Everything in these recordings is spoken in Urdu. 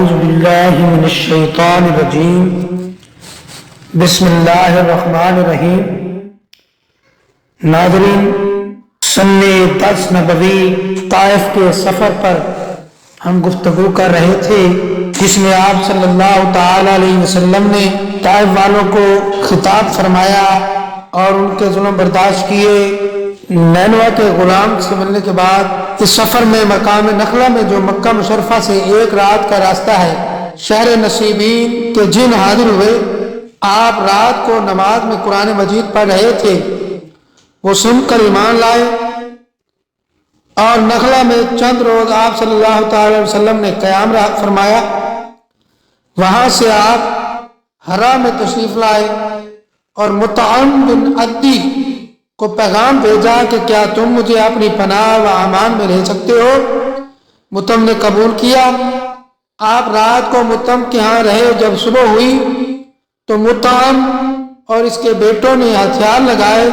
اعوذ باللہ من الشیطان الرجیم بسم اللہ الرحمن الرحیم۔ ناظرین، سن 10 نبوی طائف کے سفر پر ہم گفتگو کر رہے تھے، جس میں آپ صلی اللہ تعالی علیہ وسلم نے طائف والوں کو خطاب فرمایا اور ان کے ظلم برداشت کیے۔ نینوا کے غلام سے ملنے کے بعد اس سفر میں مقام نخلہ میں جو مکہ مشرفہ سے 1 رات کا راستہ ہے، شہر نصیبین کے جن حاضر ہوئے، آپ رات کو نماز میں قرآن مجید پڑھ رہے تھے، وہ سن کر ایمان لائے اور نخلہ میں چند روز آپ صلی اللہ تعالی وسلم نے قیام فرمایا۔ وہاں سے آپ حرا میں تشریف لائے اور مطعم بن عدی کو پیغام بھیجا کہ کیا تم مجھے اپنی پناہ و امان میں لے سکتے ہو؟ مطعم نے قبول کیا۔ آپ رات کو مطعم کے ہاں رہے۔ جب صبح ہوئی تو مطعم اور اس کے بیٹوں نے ہتھیار لگائے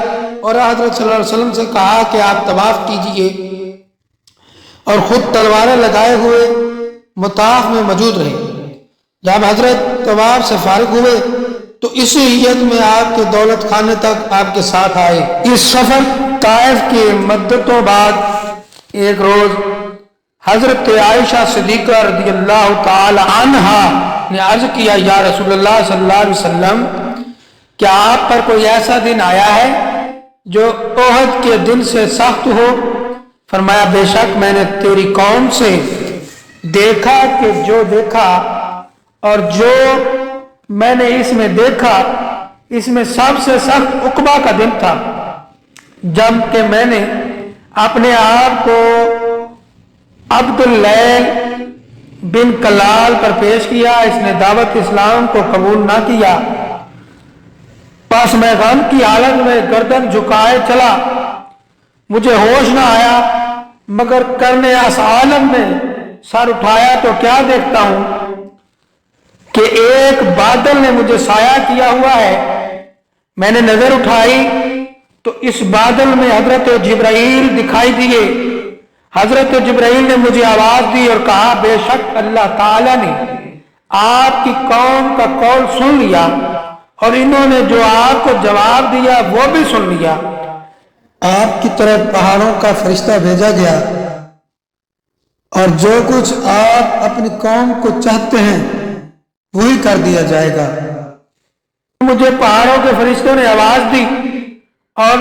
اور حضرت صلی اللہ علیہ وسلم سے کہا کہ آپ طواف کیجئے، اور خود تلواریں لگائے ہوئے مطاف میں موجود رہے۔ جب حضرت طواف سے فارغ ہوئے تو اسی نیت میں آپ کے دولت خانے تک آپ کے ساتھ آئے۔ اس سفر طائف کے مدتوں بعد ایک روز حضرت عائشہ صدیقہ رضی اللہ تعالی عنہا نے عرض کیا، یا رسول اللہ صلی اللہ علیہ وسلم، کیا آپ پر کوئی ایسا دن آیا ہے جو احد کے دن سے سخت ہو؟ فرمایا، بے شک میں نے تیری قوم سے دیکھا کہ جو دیکھا، اور جو میں نے اس میں دیکھا اس میں سب سے سخت عقبہ کا دن تھا، جب کہ میں نے اپنے آپ کو عبد اللیل بن کلال پر پیش کیا، اس نے دعوت اسلام کو قبول نہ کیا، پس میں غم کی حالت میں گردن جھکائے چلا، مجھے ہوش نہ آیا مگر کرنے اس عالم میں سر اٹھایا تو کیا دیکھتا ہوں کہ ایک بادل نے مجھے سایہ کیا ہوا ہے۔ میں نے نظر اٹھائی تو اس بادل میں حضرت جبرائیل دکھائی دیے۔ حضرت جبرائیل نے مجھے آواز دی اور کہا، بے شک اللہ تعالیٰ نے آپ کی قوم کا قول سن لیا اور انہوں نے جو آپ کو جواب دیا وہ بھی سن لیا۔ آپ کی طرف پہاڑوں کا فرشتہ بھیجا گیا اور جو کچھ آپ اپنی قوم کو چاہتے ہیں وہی کر دیا جائے گا۔ مجھے پہاڑوں کے فرشتوں نے آواز دی اور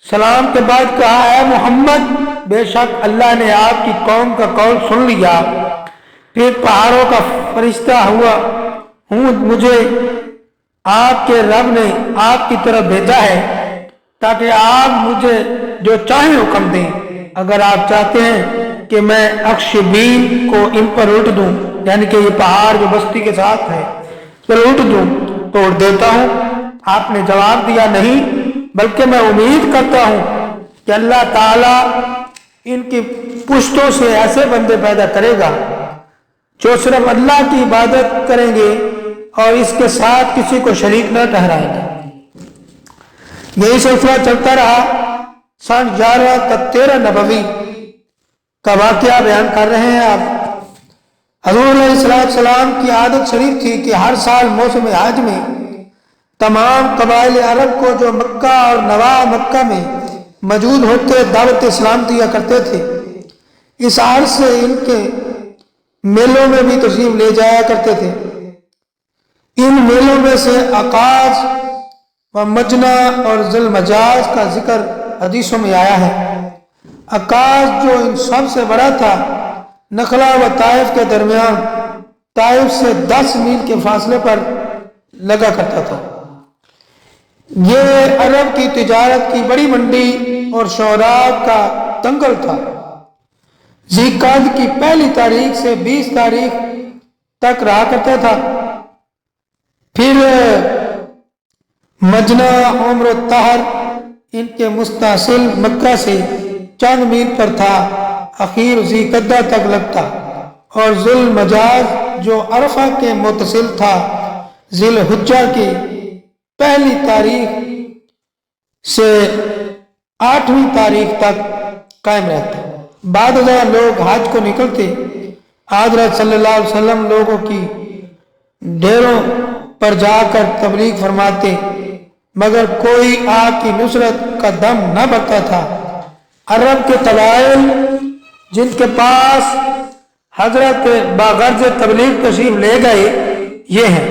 سلام کے بعد کہا، اے محمد، بے شک اللہ نے آپ کی قوم کا قول سن لیا۔ پھر پہاڑوں کا فرشتہ مجھے آپ کے رب نے آپ کی طرف بھیجا ہے تاکہ آپ مجھے جو چاہیں حکم دیں۔ اگر آپ چاہتے ہیں کہ میں اخشبین کو ان پر الٹ دوں، یعنی کہ یہ پہاڑ جو بستی کے ساتھ ہے پھر الٹ دوں تو اٹھ دیتا ہوں۔ آپ نے جواب دیا، نہیں، بلکہ میں امید کرتا ہوں کہ اللہ تعالیٰ ان کی پشتوں سے ایسے بندے پیدا کرے گا جو صرف اللہ کی عبادت کریں گے اور اس کے ساتھ کسی کو شریک نہ ٹھہرائیں گے۔ یہی سلسلہ چلتا رہا۔ سن 11 تا 13 نبوی کا واقعہ بیان کر رہے ہیں آپ۔ حضور علیہ السلام کی عادت شریف تھی کہ ہر سال موسم حج میں تمام قبائل عرب کو جو مکہ اور نواح مکہ میں موجود ہوتے دعوت اسلام دیا کرتے تھے۔ اس عرض سے ان کے میلوں میں بھی تشریف لے جایا کرتے تھے۔ ان میلوں میں سے عکاظ و مجنہ اور ذی المجاز کا ذکر حدیثوں میں آیا ہے۔ عکاظ جو ان سب سے بڑا تھا، نخلہ و طائف کے درمیان طائف سے 10 میل کے فاصلے پر لگا کرتا تھا۔ یہ عرب کی تجارت کی بڑی منڈی اور شعراء کا دنگل تھا۔ ذی القعدہ کی پہلی تاریخ سے 20 تاریخ تک رہا کرتا تھا۔ پھر مجنہ، عمر و طہر ان کے مستحصل مکہ سے چند میل پر تھا، اخیر ذی القعدہ تک لگتا، اور ذی المجاز جو عرفہ کے متصل تھا ذی الحجہ کی پہلی تاریخ سے 8ویں تاریخ تک قائم رہتا۔ بعد ازاں لوگ حج کو نکلتے، حضرت صلی اللہ علیہ وسلم لوگوں کی ڈیروں پر جا کر تبلیغ فرماتے، مگر کوئی آپ کی نصرت کا دم نہ بھرتا تھا۔ عرب کے قبائل جن کے پاس حضرت باغرض تبلیغ تشریف لے گئے یہ ہیں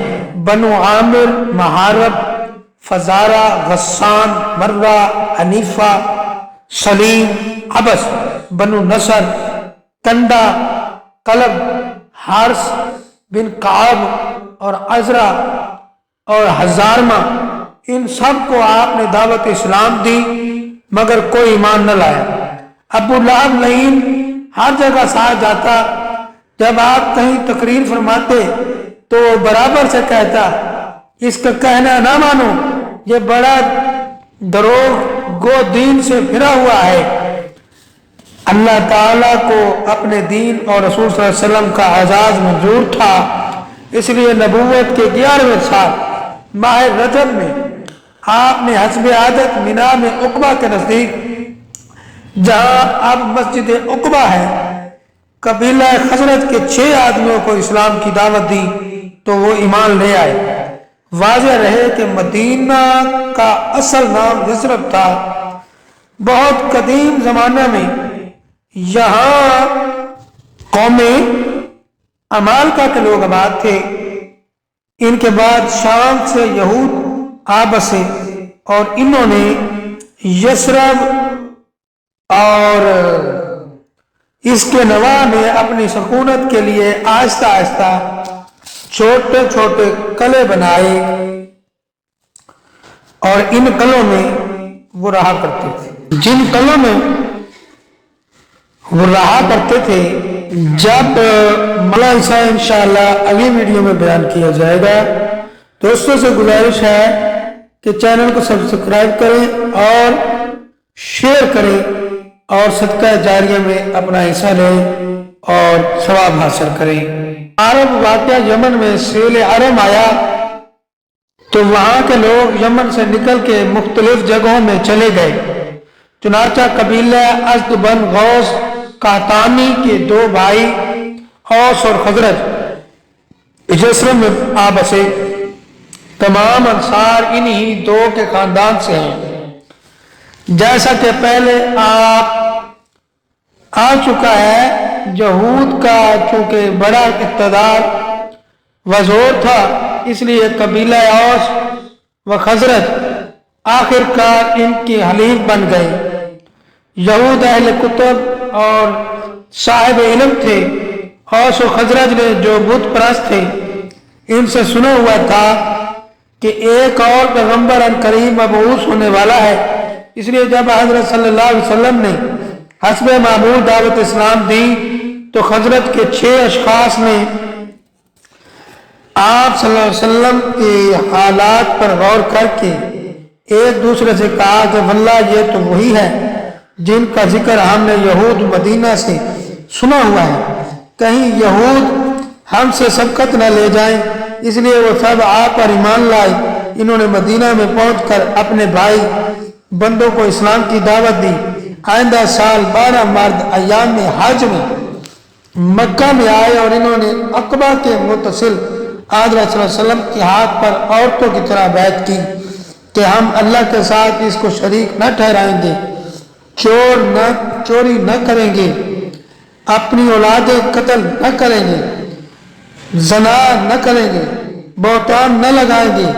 بنو عامر، محارب، فزارہ، غسان، مرہ، حنیفہ، سلیم، عبس، بنو نصر، کنڈا، قلب، حارث بن قعب اور عزرہ اور ہزارمہ، ان سب کو آپ نے دعوت اسلام دی مگر کوئی ایمان نہ لایا۔ ابو لہب لعین ہر جگہ ساتھ جاتا، جب آپ کہیں تقریر فرماتے تو وہ برابر سے کہتا اس کا کہنا نہ مانو، یہ بڑا دروغ گو دین سے پھرا ہوا ہے۔ اللہ تعالیٰ کو اپنے دین اور رسول صلی اللہ علیہ وسلم کا اعزاز منظور تھا، اس لیے نبوت کے 11ویں سال ماہ رجب میں آپ نے حسب عادت مینا میں عقبہ کے نزدیک، جہاں اب مسجد عقبہ ہے، قبیلہ خزرج کے 6 آدمیوں کو اسلام کی دعوت دی تو وہ ایمان لے آئے۔ واضح رہے کہ مدینہ کا اصل نام یثرب تھا۔ بہت قدیم زمانہ میں یہاں قوم عمالقہ کے لوگ آباد تھے۔ ان کے بعد شام سے یہود آ بسے اور انہوں نے یثرب اور اس کے نواح میں اپنی سکونت کے لیے آہستہ آہستہ چھوٹے چھوٹے قلعے بنائے اور ان قلعوں میں وہ رہا کرتے تھے۔ جن قلعوں میں وہ رہا کرتے تھے جب ملا عیسیٰ انشاءاللہ اگلی ویڈیو میں بیان کیا جائے گا۔ دوستوں سے گزارش ہے کہ چینل کو سبسکرائب کریں اور شیئر کریں اور صدقہ جاریہ میں اپنا حصہ لیں اور ثواب حاصل کریں۔ عرب واقعہ یمن میں سیل عرم آیا تو وہاں کے لوگ یمن سے نکل کے مختلف جگہوں میں چلے گئے۔ چنانچہ قبیلہ اسد بن غوث قحطانی کے 2 بھائی اوس اور خزرج یثرب میں آ بسے۔ تمام انصار انہی 2 کے خاندان سے ہیں۔ جیسا کہ پہلے آپ آ چکا ہے، یہود کا چونکہ بڑا اقتدار و زور تھا، اس لیے قبیلہ اوس و خزرج آخر کار ان کی حلیف بن گئے۔ یہود اہل کتب اور صاحب علم تھے۔ اوس و خزرج نے جو بت پرست تھے ان سے سنا ہوا تھا کہ ایک اور پیغمبر عنقریب مبعوث ہونے والا ہے، اس لیے جب حضرت صلی اللہ علیہ وسلم نے حسب معمول دعوت اسلام دی تو خزرج کے 6 اشخاص نے آپ صلی اللہ علیہ وسلم کے حالات پر غور کر کے ایک دوسرے سے کہا کہ واللہ یہ تو وہی ہے جن کا ذکر ہم نے یہود مدینہ سے سنا ہوا ہے، کہیں یہود ہم سے سبقت نہ لے جائیں، اس لیے وہ سب آپ پر ایمان لائے۔ انہوں نے مدینہ میں پہنچ کر اپنے بھائی بندوں کو اسلام کی دعوت دی۔ آئندہ سال 12 مرد ایام حج میں مکہ میں آئے اور انہوں نے عقبہ کے متصل حضرت صلی اللہ علیہ وسلم کے ہاتھ پر عورتوں کی طرح بیعت کی کہ ہم اللہ کے ساتھ اس کو شریک نہ ٹھہرائیں گے، چوری نہ کریں گے، اپنی اولادیں قتل نہ کریں گے، زنا نہ کریں گے، بہتان نہ لگائیں گے،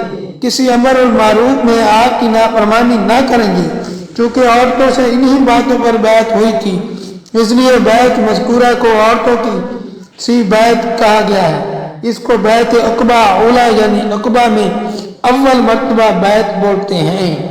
کسی امر المعروف میں آپ کی نافرمانی نہ کریں گے۔ چونکہ عورتوں سے انہی باتوں پر بیعت ہوئی تھی، اس لیے بیعت مذکورہ کو عورتوں کی سی بیعت کہا گیا ہے۔ اس کو بیعت عقبہ اولا یعنی عقبہ میں اول مرتبہ بیعت بولتے ہیں۔